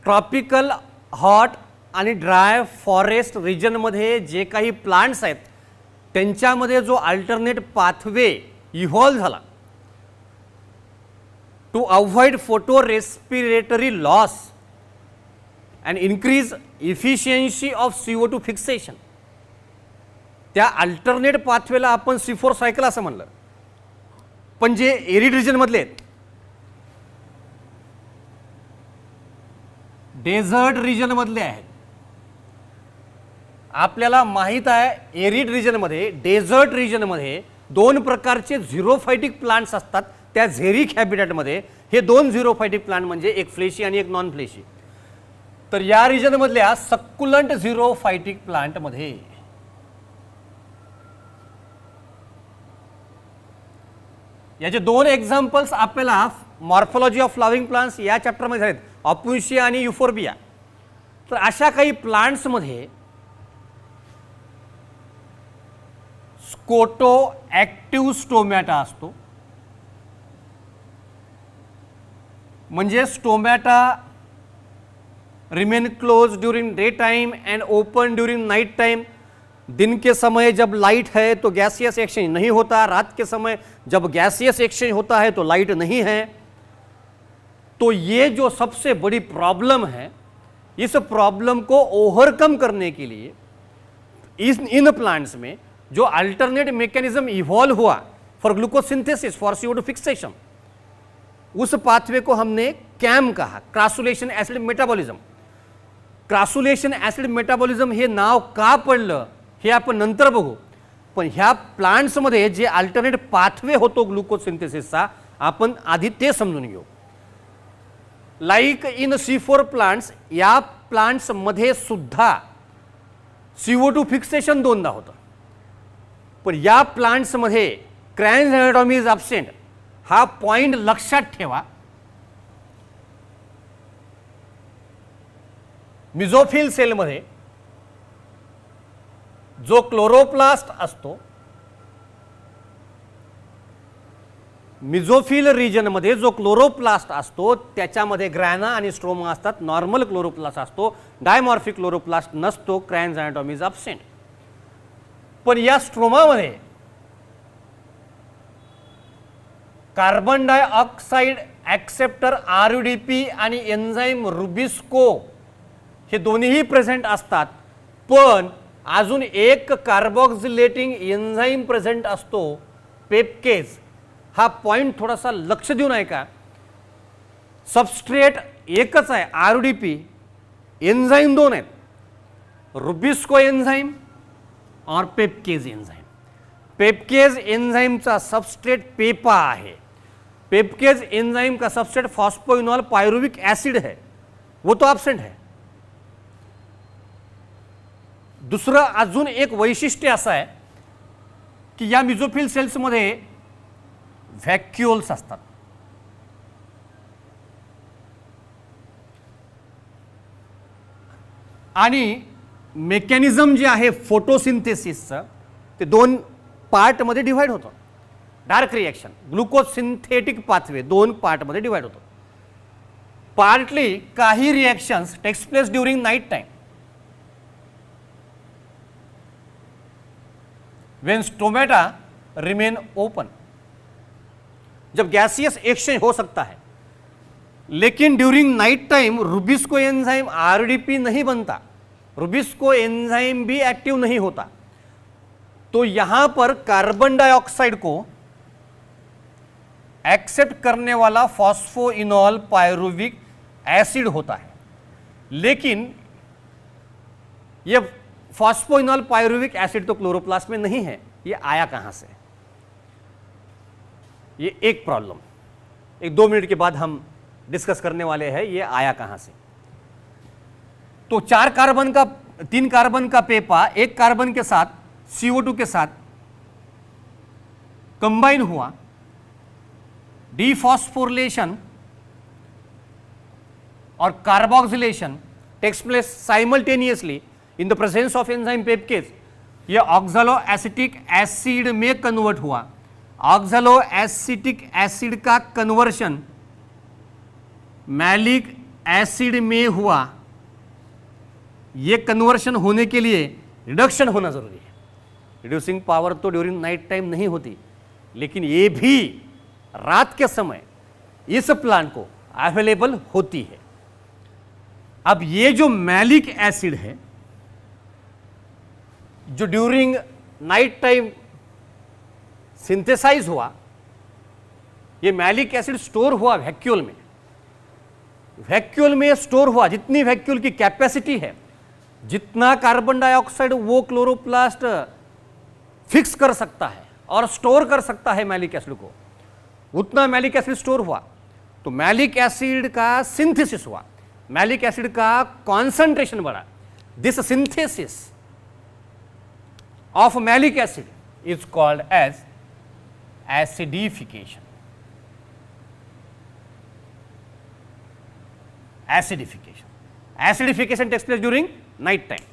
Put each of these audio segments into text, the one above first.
Tropical hot आणि dry forest रिजनमध्ये जे काही प्लांट्स आहेत त्यांच्यामध्ये जो अल्टरनेट पाथवे इव्हॉल्व झाला to avoid photorespiratory loss and increase efficiency of CO2 fixation, त्या अल्टरनेट पाथवेला आपण C4 सायकल असं म्हणलं. पण जे एरिड रिजनमधले आहेत, डेझर्ट रिजनमधले आहेत, आपल्याला माहीत आहे एरिड रिजनमध्ये डेझर्ट रिजनमध्ये दोन प्रकारचे झिरोफायटिक प्लांट्स असतात. त्या झेरिक हॅबिटॅटमध्ये हे दोन झिरोफायटिक प्लांट म्हणजे एक फ्लेशी आणि एक नॉन फ्लेशी. तर या रिजनमधल्या सक्युलंट झिरोफायटिक प्लांटमध्ये याचे दोन एक्झाम्पल्स आपल्याला मॉर्फोलॉजी ऑफ फ्लॉवरिंग प्लांट्स या चॅप्टरमध्ये झालेत, ऑप्युशिया आणि युफोर्बिया. तर अशा काही प्लांट्समध्ये स्कोटो ॲक्टिव्ह स्टोमॅटा असतो. म्हणजे stomata remain close during day time and open during night time. दिन के समय जब लाइट है तो गैसियस एक्सचेंज नहीं होता, रात के समय जब गैसियस एक्सचेंज होता है तो लाइट नहीं है. तो ये जो सबसे बड़ी प्रॉब्लम है, इस प्रॉब्लम को ओवरकम करने के लिए इन प्लांट्स में जो अल्टरनेट मैकेनिज्म इवॉल्व हुआ फॉर ग्लूकोसिंथेसिस फॉर CO2 फिक्सेशन, उस पाथवे को हमने कैम कहा, क्रासुलेशन ॲसिड मेटाबॉलिझम. क्रासुलेशन ॲसिड मेटाबॉलिझम हे नाव का पडलं हे आपण नंतर बघू. पण ह्या प्लांट्समध्ये जे अल्टरनेट पाथवे होतो ग्लुकोज सिंथेसिसचा, आपण आधी ते समजून घेऊ. लाईक इन C4 प्लांट्स, या प्लांट्समध्ये सुद्धा CO2 फिक्सेशन दोनदा होतं. पण या प्लांट्समध्ये क्रॅन्स एनाटॉमी इज ॲब्सेंट. हा पॉइंट लक्षात ठेवा. मिझोफिल सेलमध्ये जो क्लोरोप्लास्ट असतो, मिझोफिल रिजनमध्ये जो क्लोरोप्लास्ट असतो त्याच्यामध्ये ग्रॅना आणि स्ट्रोमा असतात. नॉर्मल क्लोरोप्लास्ट असतो, डायमॉर्फिक क्लोरोप्लास्ट नसतो. क्रॅन्स एनाटॉमी इज ॲब्सेंट. पण या स्ट्रोमामध्ये कार्बन डायऑक्साईड ॲक्सेप्टर RUDP आणि एन्झाईम रुबिस्को हे दोन्हीही प्रेझेंट असतात. पण अजून एक कार्बोक्सिलेटिंग एन्झाईम प्रेझेंट असतो, पेपकेज. हा पॉइंट थोडासा लक्ष देऊन ऐका. सबस्ट्रेट एकच आहे RUDP, एन्झाईम दोन आहेत, रुबिस्को एन्झाईम और पेपकेज एन्झाईम. पेपकेज एन्झाईमचा सबस्ट्रेट पेपा आहे. पेपकेज एन्झाइम का सबस्ट्रेट फॉस्फोइनॉल पायरुविक एसिड है, वो तो एब्सेंट है. दुसरं अजून एक वैशिष्ट्य असं आहे की या मिझोफिल सेल्समध्ये व्हॅक्युल्स असतात. आणि मेकॅनिझम जे आहे फोटोसिंथेसिसचं ते दोन पार्टमध्ये डिव्हाइड होतं. Dark reaction, glucose synthetic pathway दोन पार्टमध्ये डिवाइड होतो. पार्टली काही reactions takes place during night time when stomata remain open, जब गैसियस एक्सचेंज हो सकता है. लेकिन during night time rubisco enzyme RUDP नहीं बनता, रुबिस्को एंजाइम भी एक्टिव नहीं होता. तो यहां पर कार्बन डाइऑक्साइड को एक्सेप्ट करने वाला फॉस्फोइनॉल पायरुविक एसिड होता है. लेकिन ये फॉस्फोइनॉल पायरुविक एसिड तो क्लोरोप्लास्ट में नहीं है. ये आया कहाँ से? ये एक प्रॉब्लम, एक 2 मिनट के बाद हम डिस्कस करने वाले हैं ये आया कहाँ से. तो 3 कार्बन का पेपा एक कार्बन के साथ CO2 के साथ कंबाइन हुआ. डिफॉस्फोरिलेशन और carboxylation takes place simultaneously in the presence of enzyme PEPCase. ये ऑक्सैलो एसिटिक एसिड में कन्वर्ट हुआ. ऑक्सैलो एसिटिक एसिड का कन्वर्शन मैलिक एसिड में हुआ, ये कन्वर्शन होने के लिए रिडक्शन होना जरूरी है। रिड्यूसिंग पावर तो ड्यूरिंग नाइट टाइम नहीं होती, लेकिन ये भी रात के समय इस प्लांट को अवेलेबल होती है। अब ये जो मैलिक एसिड है जो ड्यूरिंग नाइट टाइम सिंथेसाइज हुआ, ये मैलिक एसिड स्टोर हुआ वैक्यूल में। वैक्यूल में स्टोर हुआ, जितनी वैक्यूल की कैपेसिटी है, जितना कार्बन डाइऑक्साइड वो क्लोरोप्लास्ट फिक्स कर सकता है और स्टोर कर सकता है मैलिक एसिड को, उतना मैलिक एसिड स्टोर हुआ। तो मैलिक एसिड का सिंथेसिस हुआ, मैलिक एसिड का कॉन्सेंट्रेशन बढ़ा। This synthesis of malic acid is called as acidification. Acidification takes place during night time.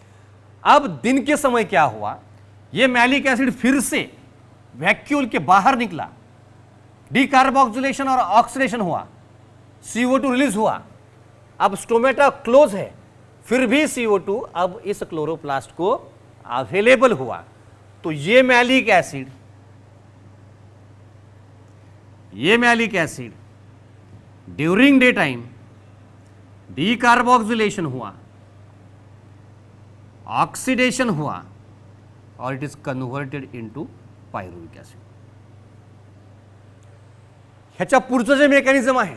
अब दिन के समय क्या हुआ, ये मैलिक एसिड फिर से वैक्यूल के बाहर निकला, डीकार्बोक्सिलेशन और ऑक्सीडेशन हुआ, CO2 रिलीज हुआ। अब स्टोमेटा क्लोज है, फिर भी CO2 अब इस क्लोरोप्लास्ट को अवेलेबल हुआ। तो ये malic acid during day time decarboxylation हुआ, ऑक्सीडेशन हुआ और it is converted into pyruvic acid. ह्याच्या पुढचं जे मेकॅनिझम आहे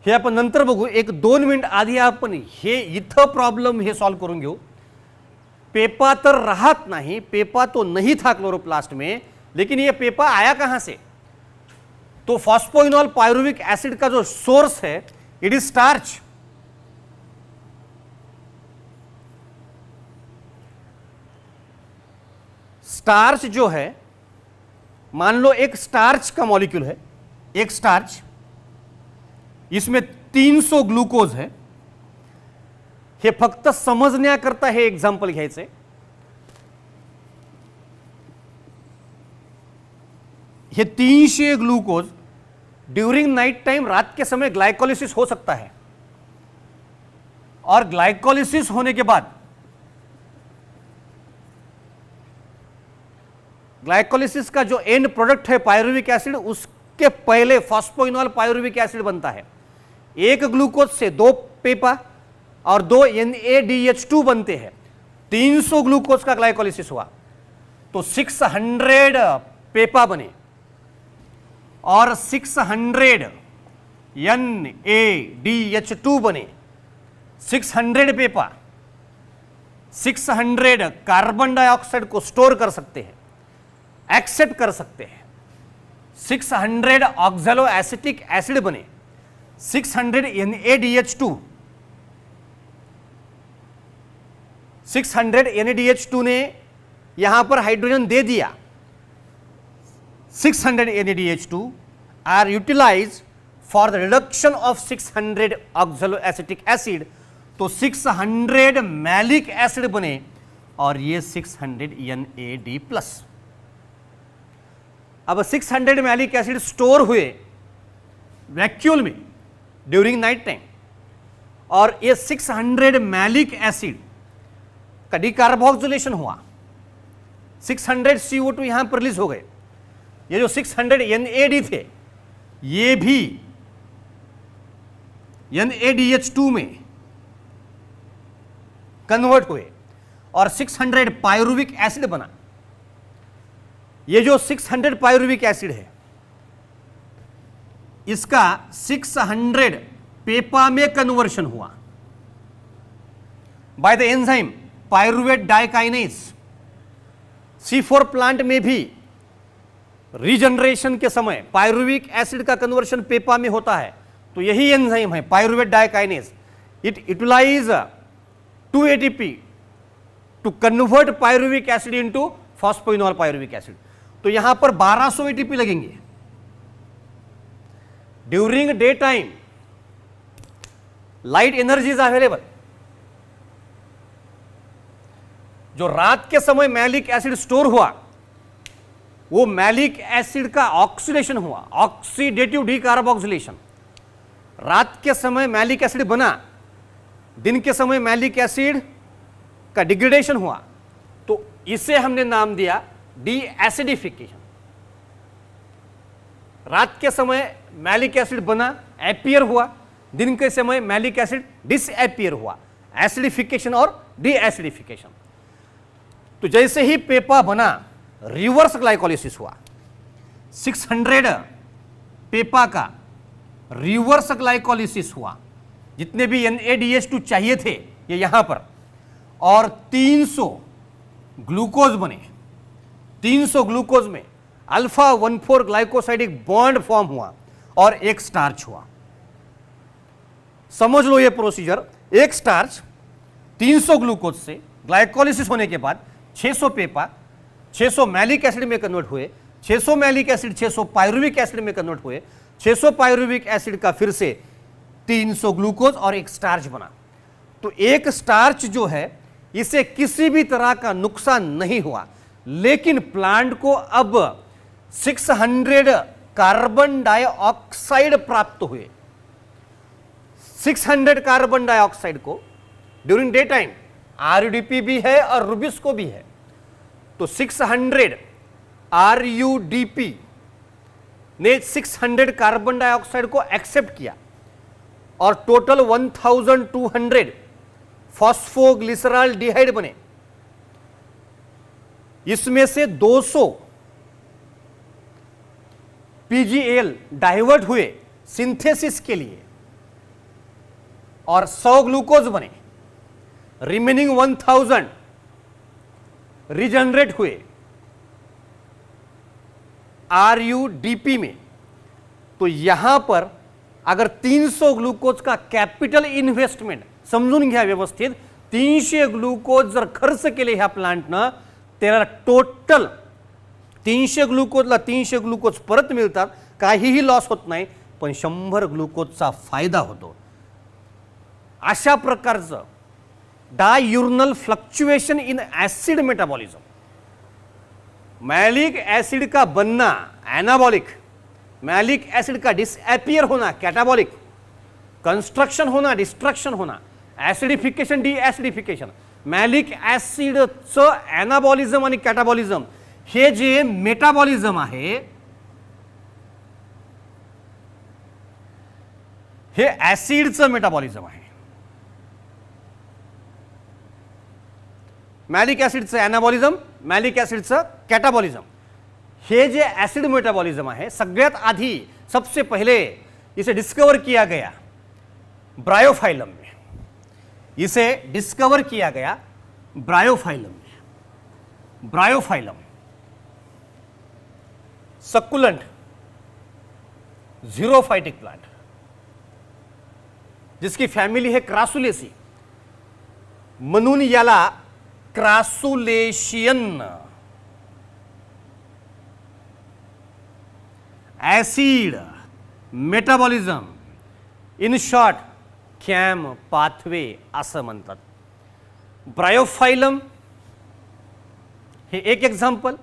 हे आपण नंतर बघू। एक 2 मिनिट आधी आपण हे इथं प्रॉब्लेम हे सॉल्व करून घेऊ। पेपा तर राहत नहीं, पेपा तो नहीं था क्लोरोप्लास्ट में, लेकिन ये पेपा आया कहां से? तो फॉस्फोइनोल पायरुविक एसिड का जो सोर्स है इट इज स्टार्च। स्टार्च जो है, मान लो एक स्टार्च का मॉलिक्यूल है, एक स्टार्च, इसमें 300 ग्लूकोज है। हे फक्त समजण्याकरता हे एग्जाम्पल घ्यायचे। ये 300 ग्लूकोज ड्यूरिंग नाइट टाइम, रात के समय ग्लाइकोलिसिस हो सकता है, और ग्लाइकोलिसिस होने के बाद ग्लाइकोलिसिस का जो एंड प्रोडक्ट है पायरुविक एसिड, उसके पहले फॉस्फोइनोल पायरुविक एसिड बनता है। एक ग्लूकोज से 2 पेपा और 2 NADH2 बनते हैं। 300 ग्लूकोज का ग्लाइकोलिसिस हुआ तो 600 पेपा बने और 600 NADH2 बने। 600 पेपा 600 कार्बन डाइऑक्साइड को स्टोर कर सकते हैं, एक्सेप्ट कर सकते हैं। 600 ऑक्सैलो एसिटिक एसिड बने। 600 NADH2, 600 NADH2 ने यहां पर हाइड्रोजन दे दिया। 600 NADH2 are utilise for the reduction of 600 oxaloacetic acid. तो 600 मैलिक एसिड बने और ये 600 NAD+। अब 600 मैलिक एसिड स्टोर हुए वैक्यूल में ड्यूरिंग नाइट टाइम, और ये 600 मैलिक एसिड का डीकार्बोक्सिलेशन हुआ। 600 CO2 यहां पर रिलीज हो गए। ये जो 600 NAD थे ये भी NADH2 में कन्वर्ट हुए और 600 पायरुविक एसिड बना। ये जो 600 पायरुविक एसिड है इसका 600 पेपा में कन्वर्शन हुआ by the enzyme pyruvate dikinase. C4 plant में भी रीजनरेशन के समय पायरुविक एसिड का कन्वर्शन पेपा में होता है। तो यही एंजाइम है pyruvate dikinase. It utilise 2 ATP to convert pyruvic acid into phosphoenol pyruvic acid. तो यहां पर 1200 ATP लगेंगे। During day time light energy is available. जो रात के समय मैलिक एसिड स्टोर हुआ वो मैलिक एसिड का ऑक्सीडेशन हुआ, ऑक्सीडेटिव डीकार्बोक्सिलेशन। रात के समय मैलिक एसिड बना, दिन के समय मैलिक एसिड का डिग्रेडेशन हुआ, तो इसे हमने नाम दिया डी एसिडिफिकेशन। रात के समय मैलिक एसिड बना, एपियर हुआ, दिन के समय मैलिक एसिड डिसएपियर हुआ, एसिडिफिकेशन और डी एसिडिफिकेशन। तो जैसे ही पेपा बना, रिवर्स ग्लाइकोलिसिस हुआ, 600 पेपा का रिवर्स ग्लाइकोलिसिस हुआ, जितने भी NADH2 चाहिए थे ये यहां पर, और 300 ग्लूकोज बने। 300 ग्लूकोज में अल्फा 1,4 ग्लाइकोसाइडिक बॉन्ड फॉर्म हुआ और एक स्टार्च हुआ। समझ लो ये प्रोसीजर, एक स्टार्च 300 ग्लूकोज से ग्लाइकोलिसिस होने के बाद 600 पेपा 600 मैलिक एसिड में कन्वर्ट हुए, 600 मैलिक एसिड 600 पायरुविक एसिड में कन्वर्ट हुए, 600 पायरुविक एसिड का फिर से 300 ग्लूकोज और एक स्टार्च बना। तो एक स्टार्च जो है इसे किसी भी तरह का नुकसान नहीं हुआ, लेकिन प्लांट को अब 600 कार्बन डाइऑक्साइड प्राप्त हुए। 600 कार्बन डाइऑक्साइड को ड्यूरिंग डे टाइम RUDP भी है और रुबिस्को भी है, तो 600 RUDP ने 600 कार्बन डाइऑक्साइड को एक्सेप्ट किया और टोटल 1200 फॉस्फोग्लिसराल्डिहाइड बने। इसमें से 200 PGL डाइवर्ट हुए सिंथेसिस के लिए और 100 ग्लूकोज बने। रिमेनिंग 1000 रिजनरेट हुए RUDP में। तो यहां पर अगर 300 ग्लूकोज का कॅपिटल इन्व्हेस्टमेंट समजून घ्या व्यवस्थित, 300 ग्लूकोज जर खर्च केले ह्या प्लांटनं, त्याला टोटल 300 ग्लूकोजला 300 ग्लूकोज परत मिळतात, काहीही लॉस होत नाही, पण 100 ग्लूकोजचा फायदा होतो। अशा प्रकारचं diurnal fluctuation in acid metabolism, malic acid का बनना एनाबॉलिक, मैलिक एसिड का डिसएपियर होना कैटाबॉलिक, कंस्ट्रक्शन होना डिस्ट्रक्शन होना, एसिडिफिकेशन डी एसिडिफिकेशन, मैलिक एसिडचं एनाबॉलिझम आणि कॅटाबॉलिझम, हे जे मेटाबॉलिझम आहे हे ऍसिडचं मेटाबॉलिझम आहे। मैलिक एसिडचं एनाबॉलिझम, मैलिक एसिडचं कॅटाबॉलिझम, हे जे एसिड मेटाबॉलिझम है, सगळ्यात आधी सबसे पहले इसे डिस्कवर किया गया ब्रायोफाइलम में। इसे डिस्कवर किया गया ब्रायोफाइलम में। ब्रायोफाइलम सक्कुलेंट ज़ीरोफाइटिक प्लांट, जिसकी फैमिली है क्रासुलेसी, म्हणून याला crassulacean acid metabolism, in short CAM pathway असं म्हणतात। ब्रायोफाइलम हे एक एक्झाम्पल,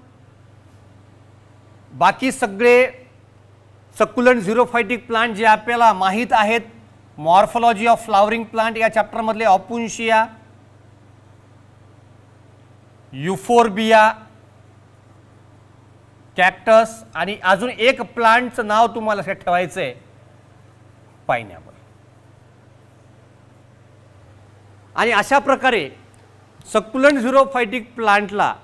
बाकी सगळे सक्युलंट झिरोफायटिक प्लांट जे आपल्याला माहीत आहेत, मॉर्फोलॉजी ऑफ फ्लावरिंग प्लांट या चॅप्टर मधले ऑपुन्शिया, युफोर्बिया, कॅक्टस, आणि अजून एक प्लांटचं नाव तुम्हाला लक्षात ठेवायचं आहे, पाइनएपल। आणि अशा प्रकारे सक्युलंट झिरोफायटिक प्लांटला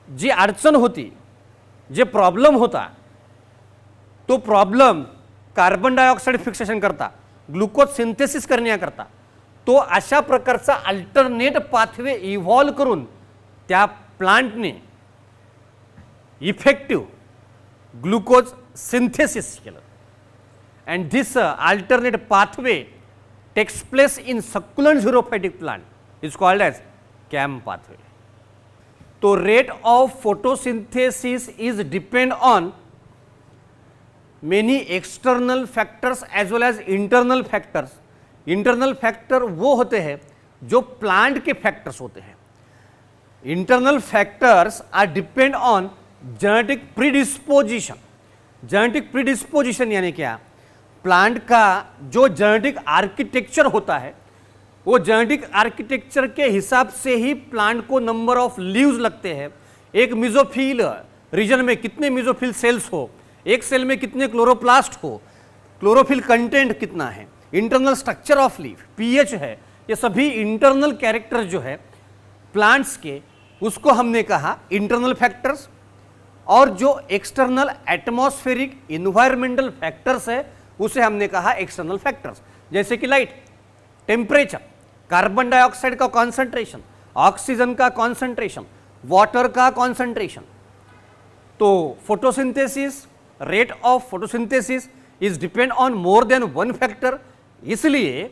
जी अडचण होती, जे प्रॉब्लेम होता, तो प्रॉब्लेम कार्बन डायऑक्साइड फिक्सेशन करता, ग्लुकोज सिंथेसिस करण्याकरता तो अशा प्रकारचा अल्टरनेट पाथवे इव्हॉल्व करून त्या प्लांटने इफेक्टिव्ह ग्लुकोज सिंथेसिस केलं। And this alternate pathway takes place in succulent xerophytic plant is called as CAM pathway. तो rate of photosynthesis is depend on many external factors as well as internal factors. Internal factor वो होते हैं जो plant के factors होते हैं। Internal factors are depend on genetic predisposition. Genetic predisposition यानी क्या? प्लांट का जो जेनेटिक आर्किटेक्चर होता है, वो जेनेटिक आर्किटेक्चर के हिसाब से ही प्लांट को नंबर ऑफ लीव्स लगते हैं। एक मिजोफिल रीजन में कितने मिजोफिल सेल्स हो, एक सेल में कितने क्लोरोप्लास्ट हो, क्लोरोफिल कंटेंट कितना है, internal structure of leaf, pH है, ये सभी इंटरनल कैरेक्टर जो है प्लांट्स के, उसको हमने कहा इंटरनल फैक्टर्स। और जो एक्सटर्नल एटमॉस्फेरिक इन्वायरमेंटल फैक्टर्स है उसे हमने कहा एक्सटर्नल फैक्टर्स, जैसे कि लाइट, टेम्परेचर, कार्बन डाइऑक्साइड का कॉन्सेंट्रेशन, ऑक्सीजन का कॉन्सेंट्रेशन, वाटर का कॉन्सेंट्रेशन। तो photosynthesis, rate of photosynthesis is depend on more than one factor, इसलिए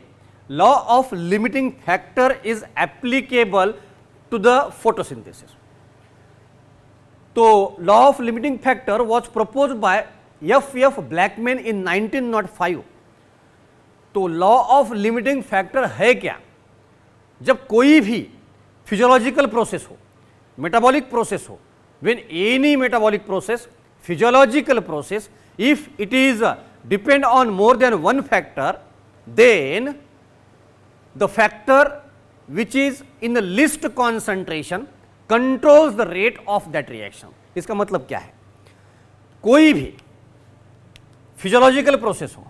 law of limiting factor is applicable to the photosynthesis. तो law of limiting factor was propose by F Blackman in 1905। तो law of limiting factor है क्या? जब कोई भी physiological process हो, metabolic process हो, when any metabolic process, physiological process, if it is depend on more than one factor, then the factor which is in the least concentration controls the rate of that reaction। इसका मतलब क्या है? कोई भी physiological process हो,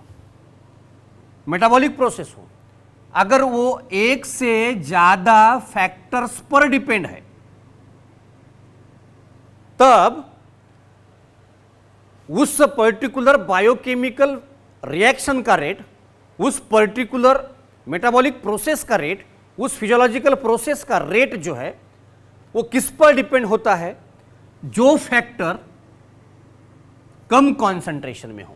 metabolic process हो, अगर वो एक से ज्यादा फैक्टर्स पर डिपेंड है, तब उस पर्टिकुलर बायोकेमिकल रिएक्शन का रेट, उस पर्टिकुलर मेटाबॉलिक प्रोसेस का रेट, उस फिजियोलॉजिकल प्रोसेस का रेट जो है वो किस पर डिपेंड होता है? जो फैक्टर कम कॉन्सेंट्रेशन में हो।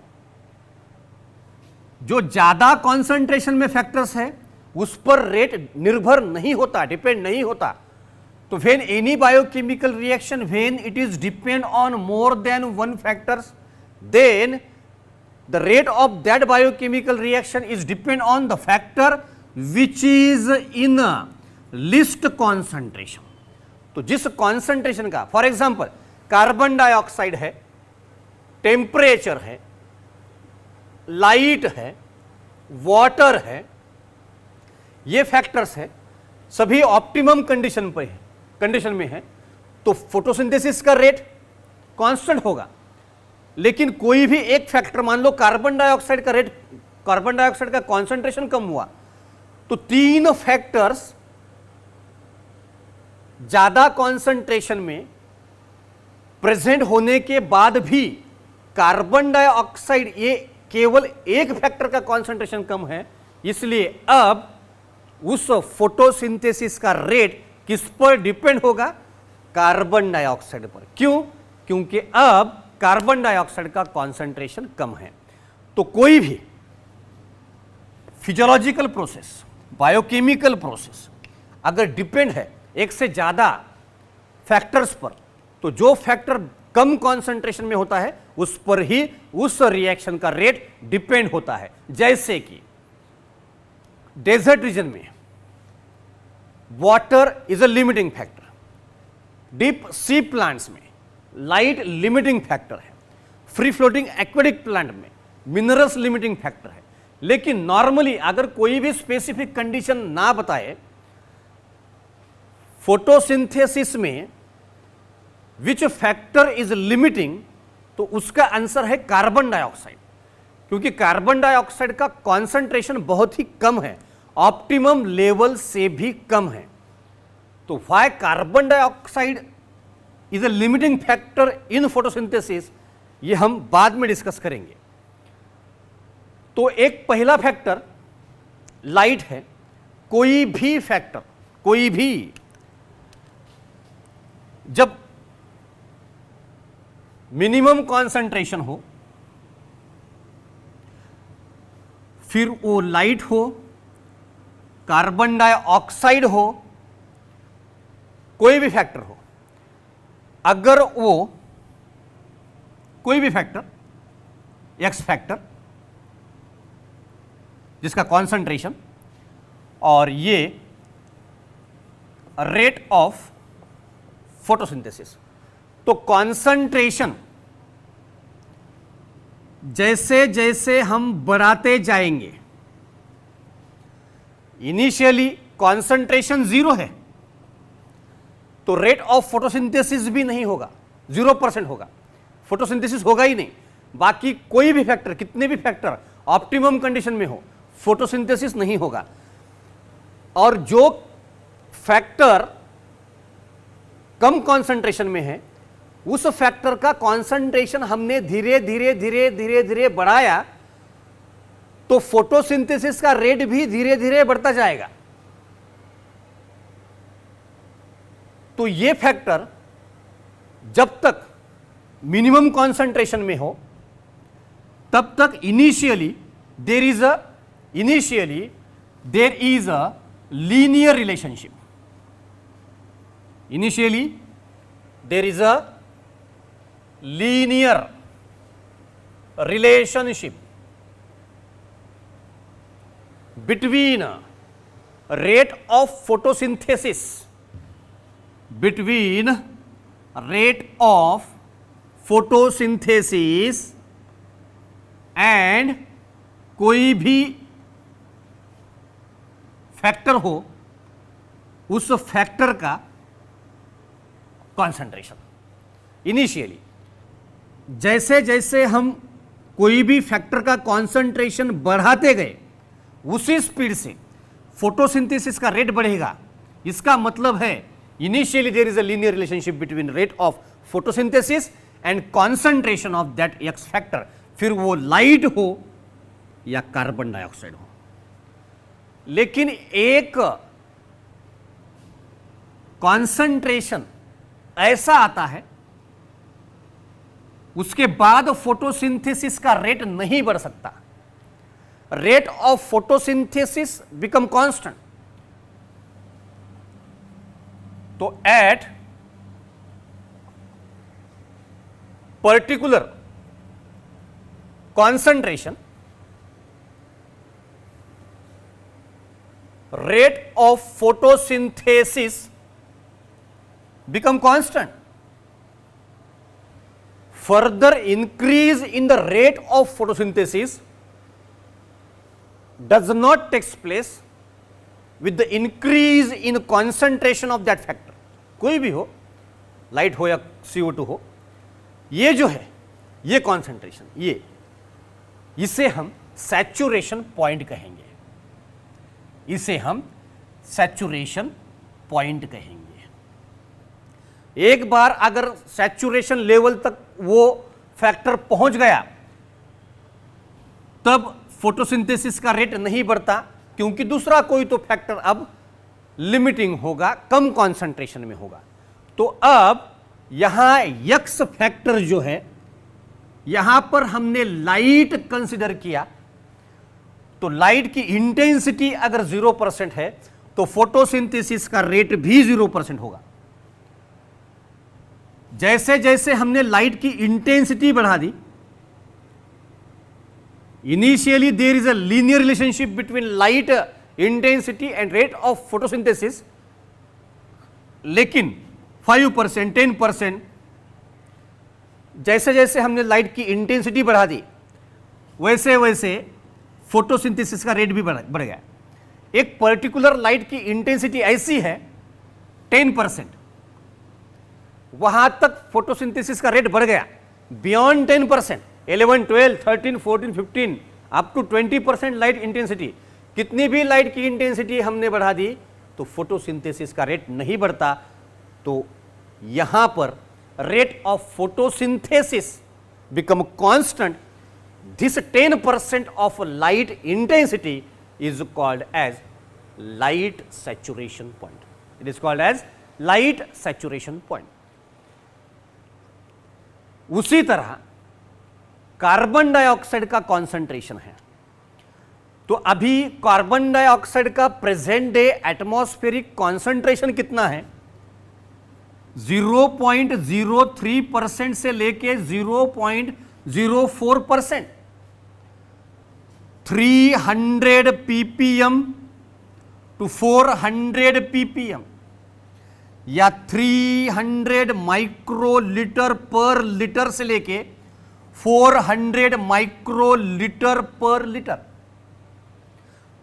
जो ज्यादा कॉन्सेंट्रेशन में फैक्टर्स है उस पर रेट निर्भर नहीं होता, डिपेंड नहीं होता। तो when any biochemical reaction, when it is depend on more than one factors, then the rate of that biochemical reaction is depend on the factor which is in least concentration। तो जिस concentration का, for example carbon dioxide है, temperature है, light है, water है, ये factors है, सभी ऑप्टिमम कंडीशन पर है, कंडीशन में है, तो फोटोसिंथेसिस का रेट कांस्टेंट होगा। लेकिन कोई भी एक फैक्टर, मान लो कार्बन डाइऑक्साइड का रेट, कार्बन डाइऑक्साइड का कॉन्सेंट्रेशन कम हुआ, तो तीन फैक्टर्स ज्यादा कॉन्सेंट्रेशन में प्रेजेंट होने के बाद भी कार्बन डाइऑक्साइड, ये केवल एक फैक्टर का कॉन्सेंट्रेशन कम है, इसलिए अब उस फोटोसिंथेसिस का रेट किस पर डिपेंड होगा? कार्बन डाइऑक्साइड पर। क्यों? क्योंकि अब कार्बन डाइऑक्साइड का कॉन्सेंट्रेशन कम है। तो कोई भी फिजियोलॉजिकल प्रोसेस, बायोकेमिकल प्रोसेस अगर डिपेंड है एक से ज्यादा फैक्टर्स पर, तो जो फैक्टर कम कॉन्सेंट्रेशन में होता है उस पर ही उस रिएक्शन का रेट डिपेंड होता है। जैसे कि डेजर्ट रीजन में water is a limiting factor, deep sea plants में लाइट लिमिटिंग फैक्टर है, फ्री फ्लोटिंग एक्वेटिक प्लांट में मिनरल्स लिमिटिंग फैक्टर है। लेकिन नॉर्मली अगर कोई भी स्पेसिफिक कंडीशन ना बताए, फोटोसिंथेसिस में विच फैक्टर इज लिमिटिंग, तो उसका आंसर है कार्बन डाइऑक्साइड, क्योंकि कार्बन डाइऑक्साइड का कॉन्सेंट्रेशन बहुत ही कम है, ऑप्टिमम लेवल से भी कम है। तो why carbon dioxide is a limiting factor in photosynthesis, ये हम बाद में डिस्कस करेंगे। तो एक पहला फैक्टर लाइट है। कोई भी फैक्टर, कोई भी जब मिनिमम कॉन्सेंट्रेशन हो, फिर वो लाइट हो, कार्बन डाइऑक्साइड हो, कोई भी फैक्टर हो, अगर वो कोई भी फैक्टर, एक्स फैक्टर जिसका कॉन्सेंट्रेशन और ये रेट ऑफ फोटोसिंथेसिस, तो कॉन्सेंट्रेशन जैसे जैसे हम बढ़ाते जाएंगे, इनिशियली कॉन्सेंट्रेशन 0 है तो रेट ऑफ फोटोसिंथेसिस भी नहीं होगा, 0% होगा, फोटोसिंथेसिस होगा ही नहीं। बाकी कोई भी फैक्टर, कितने भी फैक्टर ऑप्टिमम कंडीशन में हो, फोटोसिंथेसिस नहीं होगा। और जो फैक्टर कम कॉन्सेंट्रेशन में है, उस फैक्टर का कॉन्सेंट्रेशन हमने धीरे धीरे धीरे धीरे धीरे बढ़ाया तो फोटोसिंथेसिस का रेट भी धीरे धीरे बढ़ता जाएगा। तो ये फैक्टर जब तक मिनिमम कॉन्सेंट्रेशन में हो तब तक initially there is a linear relationship. Initially there is a linear relationship between rate of photosynthesis and कोई भी फैक्टर हो, उस फैक्टर का कॉन्सेंट्रेशन। इनिशियली जैसे जैसे हम कोई भी फैक्टर का कॉन्सेंट्रेशन बढ़ाते गए, उसी स्पीड से फोटोसिंथेसिस का रेट बढ़ेगा। इसका मतलब है initially there is a linear relationship between rate of photosynthesis and concentration of that X factor, फिर वो लाइट हो या कार्बन डाइऑक्साइड हो। लेकिन एक कॉन्सेंट्रेशन ऐसा आता है उसके बाद फोटोसिंथेसिस का रेट नहीं बढ़ सकता। Rate of photosynthesis become constant. तो at particular concentration rate of photosynthesis become constant. Further increase in the rate of photosynthesis does not take place with the increase in concentration of that factor. कोई भी हो, light हो या CO2 हो, ये जो है ये कॉन्सेंट्रेशन, ये इसे हम सैचुरेशन पॉइंट कहेंगे। इसे हम सैचुरेशन पॉइंट कहेंगे। एक बार अगर सैचुरेशन लेवल तक वो फैक्टर पहुंच गया तब फोटोसिंथेसिस का रेट नहीं बढ़ता, क्योंकि दूसरा कोई तो फैक्टर अब लिमिटिंग होगा, कम कॉन्सेंट्रेशन में होगा। तो अब यहां यक्स फैक्टर जो है, यहां पर हमने लाइट कंसीडर किया, तो लाइट की इंटेंसिटी अगर 0% है तो फोटोसिंथेसिस का रेट भी 0% होगा। जैसे जैसे हमने लाइट की इंटेंसिटी बढ़ा दी, initially there is a linear relationship between light intensity and rate of photosynthesis, लेकिन 5%, 10%, जैसे जैसे हमने लाइट की इंटेंसिटी बढ़ा दी वैसे वैसे फोटोसिंथेसिस का रेट भी बढ़ गया। एक पर्टिकुलर लाइट की इंटेंसिटी ऐसी है 10%, वहां तक फोटोसिंथेसिस का रेट बढ़ गया। Beyond 10%, 11, 12, 13, 14, 15 up to 20% light intensity, कितनी भी लाइट की इंटेंसिटी हमने बढ़ा दी तो फोटोसिंथेसिस का रेट नहीं बढ़ता। तो यहां पर rate of photosynthesis become constant. This 10% of light intensity is called as light saturation point. It is called as light saturation point. उसी तरह कार्बन डाइऑक्साइड का कॉन्सेंट्रेशन है। तो अभी कार्बन डाइऑक्साइड का प्रेजेंट डे एटमॉस्फेरिक कॉन्सेंट्रेशन कितना है? 0.03% से लेके 0.04%। 300 ppm टू 400 ppm या 300 माइक्रोलीटर पर लीटर से लेके 400 माइक्रोलीटर पर लीटर।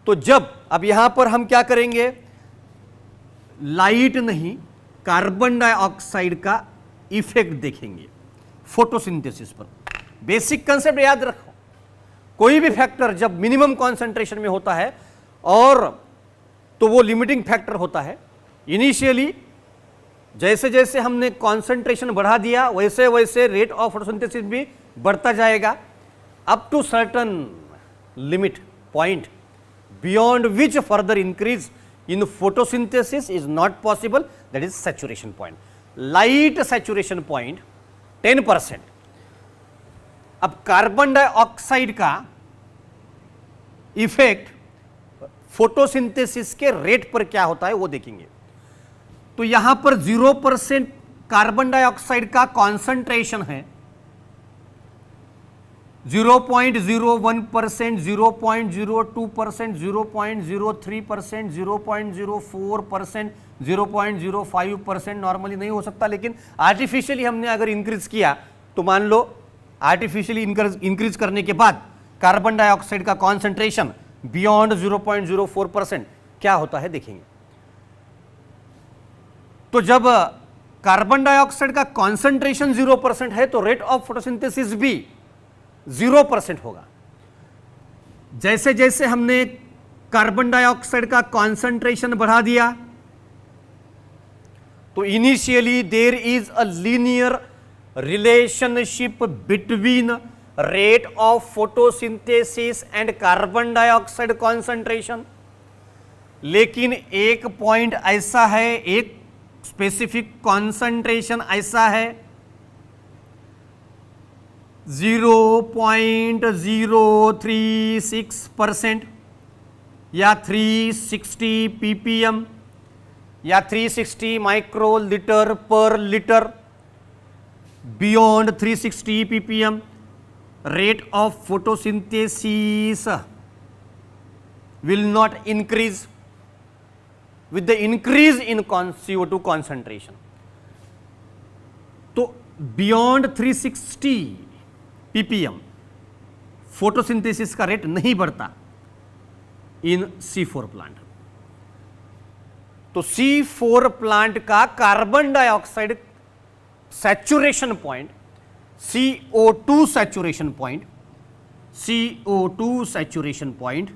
तो जब अब यहां पर हम क्या करेंगे, लाइट नहीं कार्बन डाइऑक्साइड का इफेक्ट देखेंगे फोटोसिंथेसिस पर। बेसिक कंसेप्ट याद रखो, कोई भी फैक्टर जब मिनिमम कॉन्सेंट्रेशन में होता है और तो वो लिमिटिंग फैक्टर होता है। इनिशियली जैसे जैसे हमने कॉन्सेंट्रेशन बढ़ा दिया वैसे वैसे रेट ऑफ फोटोसिंथेसिस भी बढ़ता जाएगा up to certain limit point, beyond which further increase in photosynthesis is not possible, that is saturation point. Light saturation point 10%। अब कार्बन डाइऑक्साइड का इफेक्ट फोटोसिंथेसिस के रेट पर क्या होता है वो देखेंगे। तो यहां पर 0% कार्बन डाइऑक्साइड का कॉन्सेंट्रेशन है, 0.01%, 0.02%, 0.03%, 0.04%, 0.05% नॉर्मली नहीं हो सकता, लेकिन आर्टिफिशियली हमने अगर इंक्रीज किया तो मान लो आर्टिफिशियली इंक्रीज करने के बाद कार्बन डाइऑक्साइड का कॉन्सेंट्रेशन बियॉन्ड 0.04% क्या होता है देखेंगे। तो जब कार्बन डाइऑक्साइड का कॉन्सेंट्रेशन 0% है तो रेट ऑफ फोटोसिंथेसिस भी 0% होगा। जैसे जैसे हमने कार्बन डाइऑक्साइड का कॉन्सेंट्रेशन बढ़ा दिया तो initially there is a linear relationship between rate of photosynthesis and carbon dioxide concentration. लेकिन एक पॉइंट ऐसा है, एक स्पेसिफिक कॉन्सेंट्रेशन ऐसा है 0.036% या 360 ppm या 360 माइक्रोलीटर पर litre. Beyond 360 ppm rate of photosynthesis will not increase with the increase in CO2 concentration. तो बियॉन्ड 360 ppm फोटोसिंथेसिस का रेट नहीं बढ़ता इन C4 प्लांट। तो C4 प्लांट का carbon dioxide saturation point, CO2 saturation point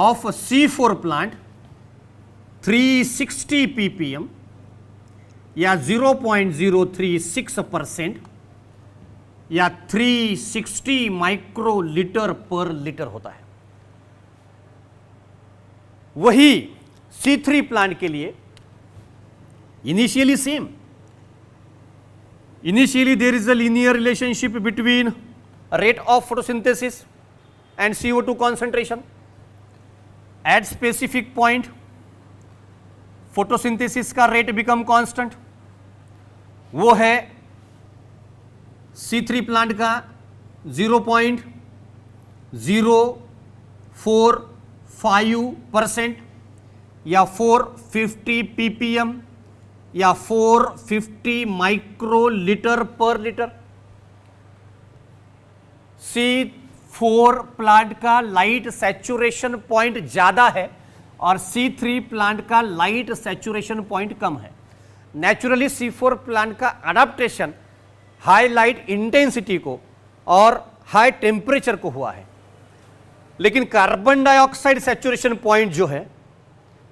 of a C4 plant 360 ppm या 0.036% या 360 microlitre पर litre होता है। वही C3 प्लांट के लिए initially same, initially there is a linear relationship between rate of photosynthesis and CO2 concentration. At specific point photosynthesis का rate become constant, वो है C3 प्लांट का 0.045% या 450 ppm या 450 माइक्रोलीटर पर लीटर। C4 प्लांट का लाइट सैचुरेशन पॉइंट ज्यादा है और C3 प्लांट का लाइट सैचुरेशन पॉइंट कम है। नेचुरली C4 प्लांट का अडेप्टेशन हाई लाइट इंटेंसिटी को और हाई टेम्परेचर को हुआ है, लेकिन कार्बन डाइऑक्साइड सैचुरेशन पॉइंट जो है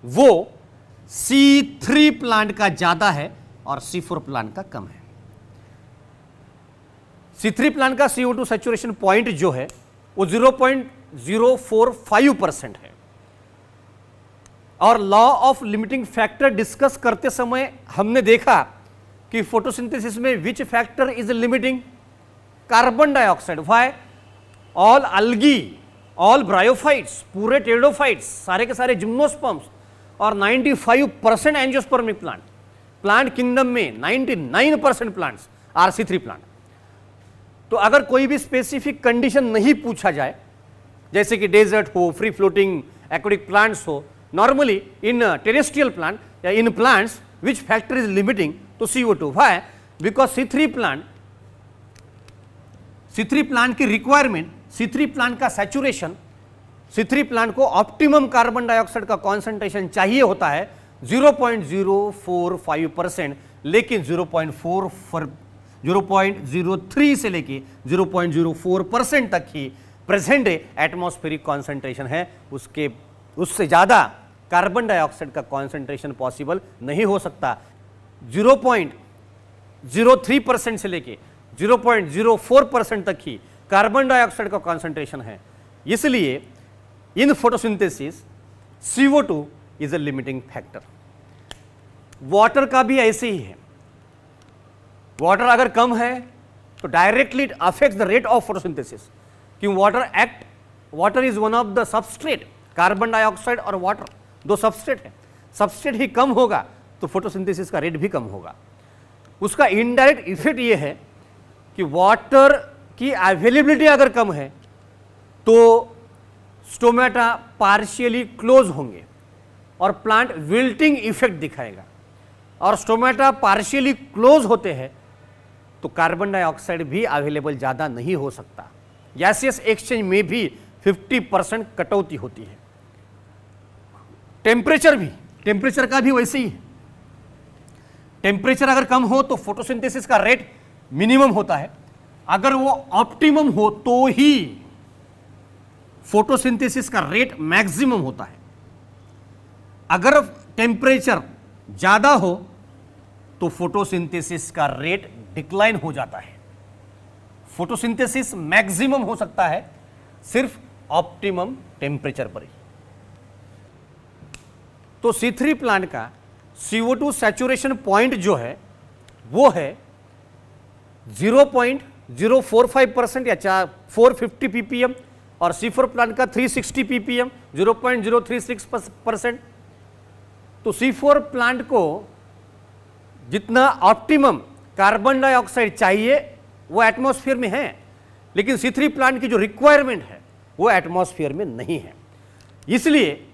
वो C3 प्लांट का ज्यादा है और C4 प्लांट का कम है। C3 प्लांट का CO2 सैचुरेशन पॉइंट जो है वो 0.045% है। और law of limiting factor discuss करते समय हमने देखा कि फोटोसिंथेसिस में which factor is limiting, carbon dioxide. Why? All algae, all bryophytes, पूरे टेरिडोफाइट्स, सारे के सारे जिम्नोस्पर्म्स और 95% एंजियोस्पर्मिक प्लांट किंगडम में 99% प्लांट्स आर C3 प्लांट। तो अगर कोई भी स्पेसिफिक कंडीशन नहीं पूछा जाए, जैसे कि डेजर्ट हो, फ्री फ्लोटिंग एक्वेटिक प्लांट्स हो, नॉर्मली इन टेरेस्ट्रियल प्लांट या in plants which factor is limiting, तो CO2। Why? Because C3 plant C3 plant की रिक्वायरमेंट, C3 प्लांट का सैचुरेशन, C3 प्लांट को ऑप्टिमम कार्बन डाइऑक्साइड का concentration चाहिए होता है 0.045%, लेकिन 0.03 से लेके 0.04% तक ही प्रेजेंट एटमॉस्फेरिक कॉन्सेंट्रेशन है। उससे ज़्यादा कार्बन डाइऑक्साइड का कॉन्सेंट्रेशन पॉसिबल नहीं हो सकता। 0.03% से लेके 0.04% तक ही कार्बन डाइऑक्साइड का कॉन्सेंट्रेशन है। इसलिए in photosynthesis CO2 is a limiting factor. Water का भी ऐसे ही है। वाटर अगर कम है तो directly it affects the rate of photosynthesis, क्योंकि water is one of the substrate. Carbon dioxide और वाटर दो सबस्ट्रेट है। सबस्ट्रेट ही कम होगा तो फोटोसिंथेसिस का रेट भी कम होगा। उसका इनडायरेक्ट इफेक्ट ये है कि वाटर की अवेलेबिलिटी अगर कम है तो स्टोमेटा पार्शियली क्लोज होंगे और प्लांट विल्टिंग इफेक्ट दिखाएगा। और स्टोमेटा पार्शियली क्लोज होते हैं तो कार्बन डाइऑक्साइड भी अवेलेबल ज़्यादा नहीं हो सकता। गैसियस एक्सचेंज में भी 50% कटौती होती है। टेम्परेचर का भी वैसे ही है। टेम्परेचर अगर कम हो तो फोटोसिंथेसिस का रेट मिनिमम होता है, अगर वो ऑप्टिमम हो तो ही फोटोसिंथेसिस का रेट मैक्सिमम होता है। अगर टेम्परेचर ज्यादा हो तो फोटोसिंथेसिस का रेट डिक्लाइन हो जाता है। फोटोसिंथेसिस मैक्सिमम हो सकता है सिर्फ ऑप्टिमम टेम्परेचर पर ही। तो C3 प्लांट का CO2 सैचुरेशन पॉइंट जो है वो है 0.045% या 450 ppm, और C4 प्लांट का 360 ppm 0.036%। तो C4 प्लांट को जितना ऑप्टिमम कार्बन डाइऑक्साइड चाहिए वो एटमॉस्फेयर में है, लेकिन C3 प्लांट की जो रिक्वायरमेंट है वो एटमॉस्फेयर में नहीं है। इसलिए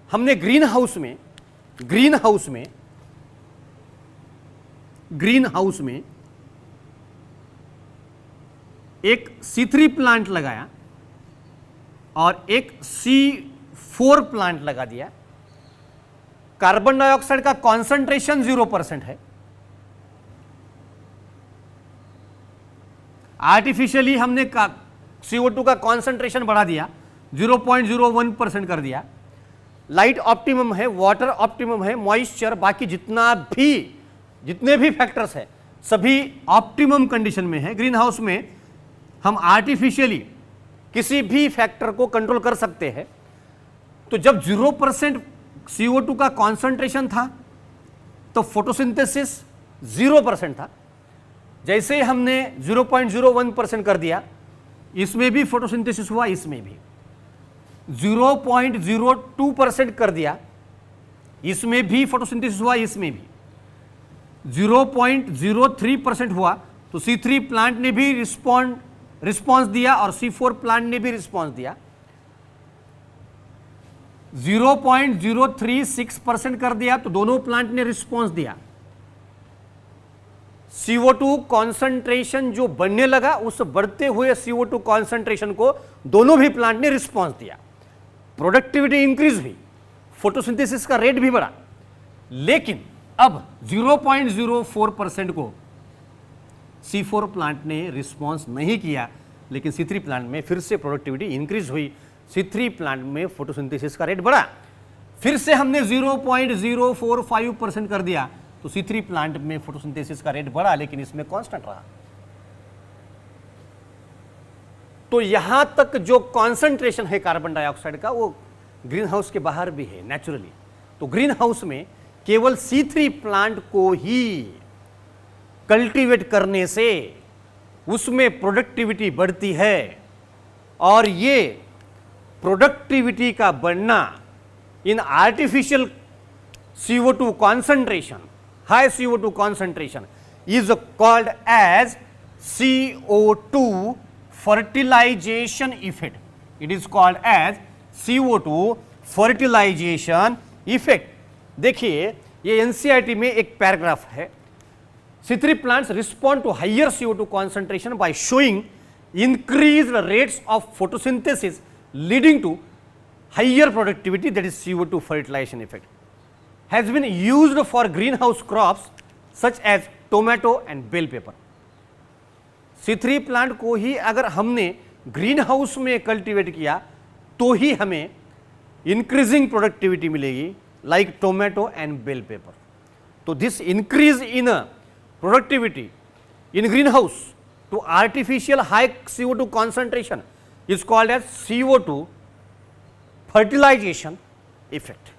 हमने ग्रीन हाउस में एक C3 प्लांट लगाया और एक C4 प्लांट लगा दिया। कार्बन डाइऑक्साइड का कॉन्सेंट्रेशन 0% है। आर्टिफिशियली हमने CO2 का कॉन्सेंट्रेशन बढ़ा दिया, 0.01% कर दिया। लाइट ऑप्टिमम है, वाटर ऑप्टिमम है, मॉइस्चर, बाकी जितने भी फैक्टर्स है सभी ऑप्टिमम कंडीशन में है। ग्रीन हाउस में हम आर्टिफिशियली किसी भी फैक्टर को कंट्रोल कर सकते हैं। तो जब 0% CO2 का कॉन्सेंट्रेशन था तो फोटोसिंथेसिस 0% था। जैसे ही हमने 0.01% कर दिया, इसमें भी फोटोसिंथेसिस हुआ, इसमें भी 0.02% कर दिया, इसमें भी फोटोसिंथेसिस हुआ, इसमें भी 0.03% हुआ। तो C3 प्लांट ने भी रिस्पॉन्स दिया और C4 प्लांट ने भी रिस्पॉन्स दिया। 0.036% कर दिया तो दोनों प्लांट ने रिस्पॉन्स दिया। CO2 कॉन्सेंट्रेशन जो बढ़ने लगा, उस बढ़ते हुए CO2 कॉन्सेंट्रेशन को दोनों भी प्लांट ने रिस्पॉन्स दिया। प्रोडक्टिविटी इंक्रीज हुई, फोटोसिंथेसिस का रेट भी बढ़ा। लेकिन अब 0.04% को C4 प्लांट ने रिस्पॉन्स नहीं किया, लेकिन C3 प्लांट में फिर से प्रोडक्टिविटी इंक्रीज हुई। C3 प्लांट में फोटोसिंथेसिस का रेट बढ़ा। फिर से हमने 0.045% कर दिया तो C3 प्लांट में फोटोसिंथेसिस का रेट बढ़ा, लेकिन इसमें कांस्टेंट रहा। तो यहां तक जो कॉन्सेंट्रेशन है कार्बन डाइऑक्साइड का वो ग्रीन हाउस के बाहर भी है नेचुरली। तो ग्रीन हाउस में केवल C3 प्लांट को ही कल्टीवेट करने से उसमें प्रोडक्टिविटी बढ़ती है, और ये प्रोडक्टिविटी का बढ़ना in artificial CO2 concentration, high CO2 concentration is called as CO2 fertilization effect. It is called as CO2 fertilization effect. देखिए ये NCERT में एक पैराग्राफ है। C3 plants respond to higher CO2 concentration by showing increased rates of photosynthesis leading to higher productivity, that is CO2 fertilization effect, has been used for greenhouse crops such as tomato and bell pepper. C3 plant को ही अगर हमने green house में cultivate किया तो ही हमें increasing productivity मिलेगी, like tomato and bell pepper. तो this increase in productivity in greenhouse to artificial high CO2 concentration is called as CO2 fertilization effect.